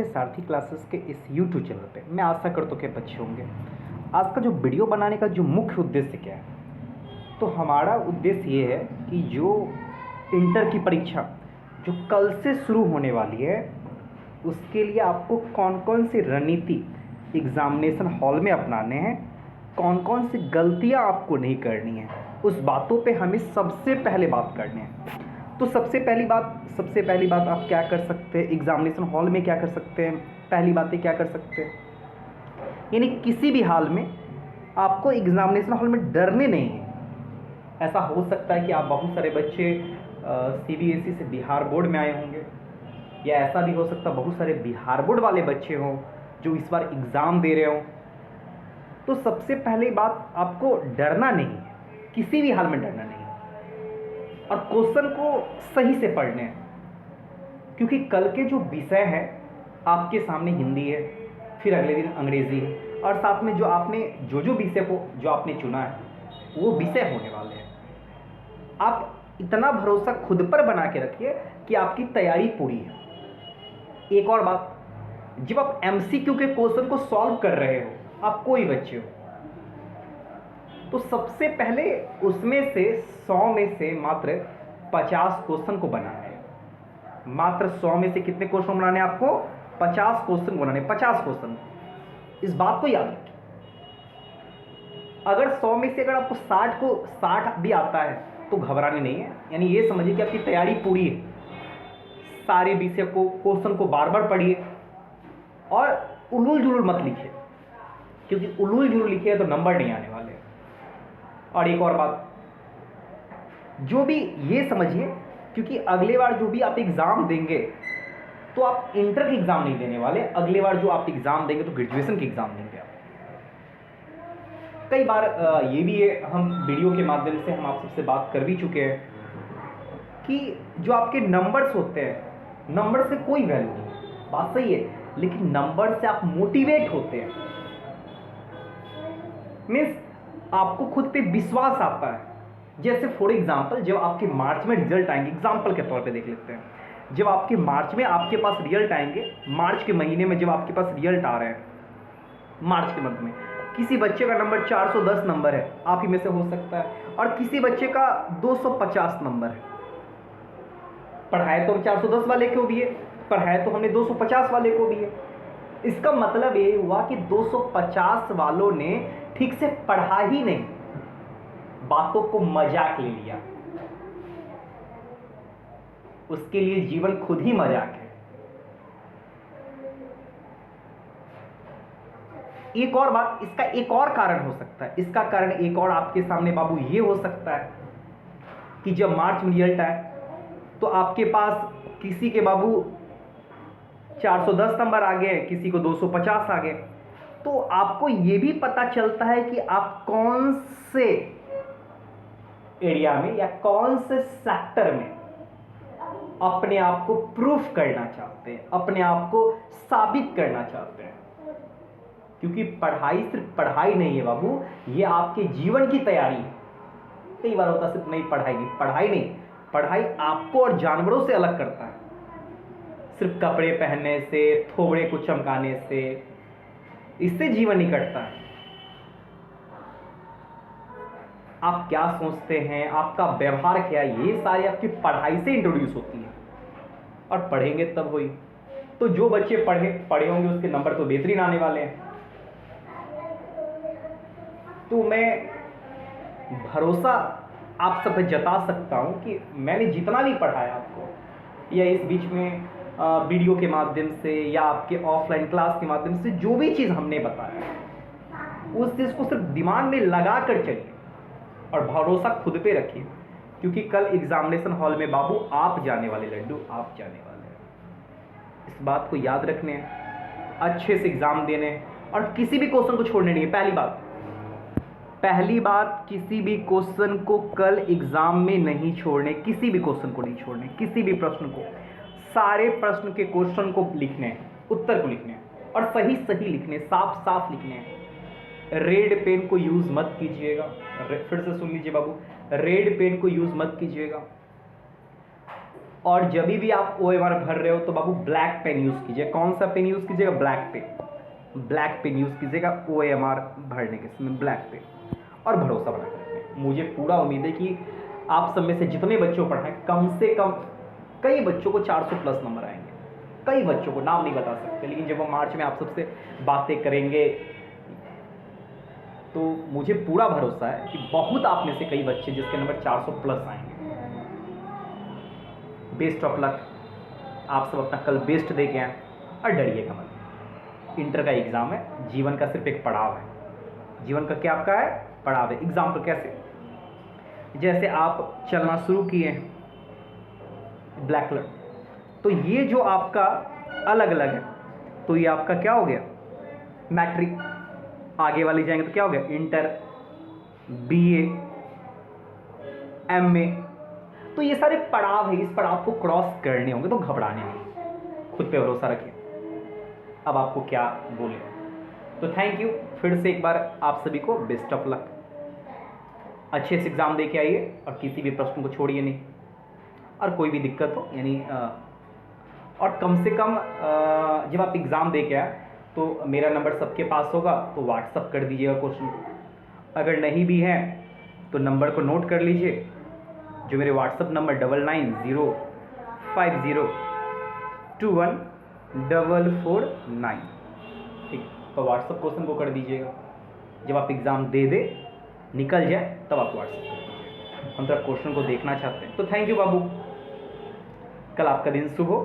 सारथी classes के इस YouTube channel पे मैं आशा करता हूँ कि बच्चे होंगे। आज का जो वीडियो बनाने का जो मुख्य उद्देश्य क्या है, तो हमारा उद्देश्य ये है कि जो इंटर की परीक्षा जो कल से शुरू होने वाली है, उसके लिए आपको कौन कौन सी रणनीति एग्ज़ामिनेशन हॉल में अपनाने हैं, कौन कौन सी गलतियां आपको नहीं करनी है, उस बातों पे हमें सबसे पहले बात करनी है। तो सबसे पहली बात आप क्या कर सकते हैं एग्ज़ामिनेशन हॉल में, क्या कर सकते हैं, पहली बातें क्या कर सकते हैं, यानी किसी भी हाल में आपको एग्ज़ामिनेशन हॉल में डरने नहीं है। ऐसा हो सकता है कि आप बहुत सारे बच्चे CBSE से बिहार बोर्ड में आए होंगे, या ऐसा भी हो सकता है बहुत सारे बिहार बोर्ड वाले बच्चे हों जो इस बार एग्ज़ाम दे रहे हों। तो सबसे पहली बात, आपको डरना नहीं है, किसी भी हाल में डरना नहीं है, और क्वेश्चन को सही से पढ़ने हैं, क्योंकि कल के जो विषय हैं आपके सामने हिंदी है, फिर अगले दिन अंग्रेज़ी है, और साथ में जो विषय को जो आपने चुना है वो विषय होने वाले हैं। आप इतना भरोसा खुद पर बना के रखिए कि आपकी तैयारी पूरी है। एक और बात, जब आप MCQ के क्वेश्चन को सॉल्व कर रहे हो, आप कोई बच्चे हो, तो सबसे पहले उसमें से 100 में से मात्र 50 क्वेश्चन को बनाना है। मात्र 100 में से कितने क्वेश्चन बनाने हैं आपको? 50 क्वेश्चन बनाने, 50 क्वेश्चन। इस बात को याद रखिए। अगर 100 में से अगर आपको 60 भी आता है तो घबराने नहीं है, यानी ये समझिए कि आपकी तैयारी पूरी है। सारे विषय को, क्वेश्चन को बार बार पढ़िए और उलूल जुलूल मत लिखिए, क्योंकि उलूल जुलूल लिखिए तो नंबर नहीं आने वाले। और एक और बात, जो भी ये समझिए, क्योंकि अगले बार जो भी आप एग्ज़ाम देंगे तो आप इंटर के एग्ज़ाम नहीं देने वाले, अगले बार जो आप एग्ज़ाम देंगे तो ग्रेजुएशन के एग्ज़ाम देंगे आप। कई बार ये भी है, हम वीडियो के माध्यम से हम आप सबसे बात कर भी चुके हैं कि जो आपके नंबर्स होते हैं, नंबर से कोई वैल्यू नहीं है, बात सही है, लेकिन नंबर से आप मोटिवेट होते हैं। मीन्स आपको खुद पे विश्वास आता है। जैसे फॉर एग्जांपल, जब आपके मार्च में रिजल्ट आएंगे, एग्जांपल के तौर पे देख लेते हैं, जब आपके मार्च में आपके पास रिजल्ट आएंगे, मार्च के महीने में जब आपके पास रिजल्ट आ रहे हैं, मार्च के मंथ में किसी बच्चे का नंबर 410 नंबर है, आप ही में से हो सकता है, और किसी बच्चे का 250 नंबर है। पढ़ाए तो 410 वाले को भी है, पढ़ाए तो हमने 250 वाले को भी है। इसका मतलब ये हुआ कि 250 वालों ने ठीक से पढ़ा ही नहीं, बातों को मजाक ले लिया। उसके लिए जीवन खुद ही मजाक है। एक और बात, इसका एक और कारण हो सकता है, इसका कारण एक और आपके सामने बाबू ये हो सकता है कि जब मार्च में रिजल्ट आए तो आपके पास किसी के बाबू 410 नंबर आ गए, किसी को 250 आ गए, तो आपको ये भी पता चलता है कि आप कौन से एरिया में या कौन से सेक्टर में अपने आप को प्रूफ करना चाहते हैं, अपने आप को साबित करना चाहते हैं। क्योंकि पढ़ाई सिर्फ पढ़ाई नहीं है बाबू, ये आपके जीवन की तैयारी है। कई बार होता सिर्फ नहीं पढ़ाई नहीं, पढ़ाई आपको और जानवरों से अलग करता है। सिर्फ कपड़े पहनने से, थोबड़े को चमकाने से, इससे जीवन नहीं कटता है। आप क्या सोचते हैं, आपका व्यवहार क्या है, ये सारी आपकी पढ़ाई से इंट्रोड्यूस होती है, और पढ़ेंगे तब हुई। तो जो बच्चे पढ़े होंगे उसके नंबर तो बेहतरीन आने वाले हैं। तो मैं भरोसा आप सब पे जता सकता हूं कि मैंने जितना भी पढ़ाया आपको, या इस बीच में वीडियो के माध्यम से या आपके ऑफलाइन क्लास के माध्यम से जो भी चीज़ हमने बताया, उस चीज़ को सिर्फ दिमाग में लगा कर चलिए और भरोसा खुद पे रखिए, क्योंकि कल एग्जामिनेशन हॉल में बाबू आप जाने वाले, लड्डू आप जाने वाले हैं। इस बात को याद रखने हैं, अच्छे से एग्ज़ाम देने हैं, और किसी भी क्वेश्चन को छोड़ने नहीं है। पहली बात, किसी भी क्वेश्चन को कल एग्ज़ाम में नहीं छोड़ने, किसी भी क्वेश्चन को नहीं छोड़ने, किसी भी प्रश्न को, सारे प्रश्न के क्वेश्चन को लिखने हैं, उत्तर को लिखने हैं, और सही सही लिखने, साफ साफ लिखने हैं। रेड पेन को यूज़ मत कीजिएगा, फिर से सुन लीजिए बाबू, रेड पेन को यूज़ मत कीजिएगा। और जब भी आप OMR भर रहे हो तो बाबू ब्लैक पेन यूज़ कीजिए। कौन सा पेन यूज़ कीजिएगा? ब्लैक पेन यूज़ कीजिएगा OMR भरने के समय, ब्लैक पेन। और भरोसा बना कर, मुझे पूरा उम्मीद है कि आप सब में से जितने बच्चों को पढ़ाएं, कम से कम कई बच्चों को 400 प्लस नंबर आएंगे, कई बच्चों को, नाम नहीं बता सकते, लेकिन जब हम मार्च में आप सबसे बातें करेंगे तो मुझे पूरा भरोसा है कि बहुत आप में से कई बच्चे जिसके नंबर 400 प्लस आएंगे। बेस्ट ऑफ लक, आप सब अपना कल बेस्ट दे के आए और डरिएगा मत। इंटर का एग्ज़ाम है, जीवन का सिर्फ एक पड़ाव है। जीवन का क्या आपका है? पड़ाव है। एग्ज़ाम तो कैसे? जैसे आप चलना शुरू किए ब्लैक कलर, तो ये जो आपका अलग अलग है, तो ये आपका क्या हो गया? मैट्रिक। आगे वाली जाएंगे तो क्या हो गया? Inter, BA, MA। तो ये सारे पड़ाव है, इस पड़ाव को क्रॉस करने होंगे, तो घबराने नहीं, खुद पे भरोसा रखिए। अब आपको क्या बोले, तो थैंक यू फिर से एक बार आप सभी को, बेस्ट ऑफ लक। अच्छे से एग्ज़ाम दे के आइए और किसी भी प्रश्न को छोड़िए नहीं, और कोई भी दिक्कत हो यानी और कम से कम जब आप एग्ज़ाम दे के आए तो मेरा नंबर सबके पास होगा, तो व्हाट्सअप कर दीजिएगा क्वेश्चन को। अगर नहीं भी है तो नंबर को नोट कर लीजिए, जो मेरे व्हाट्सअप नंबर 9905021449, ठीक, तो व्हाट्सअप क्वेश्चन को कर दीजिएगा। जब आप एग्ज़ाम दे निकल जाए तब आप व्हाट्सअप कर दीजिए, हम तो क्वेश्चन को देखना चाहते हैं। तो थैंक यू बाबू, कल आपका दिन शुभ हो।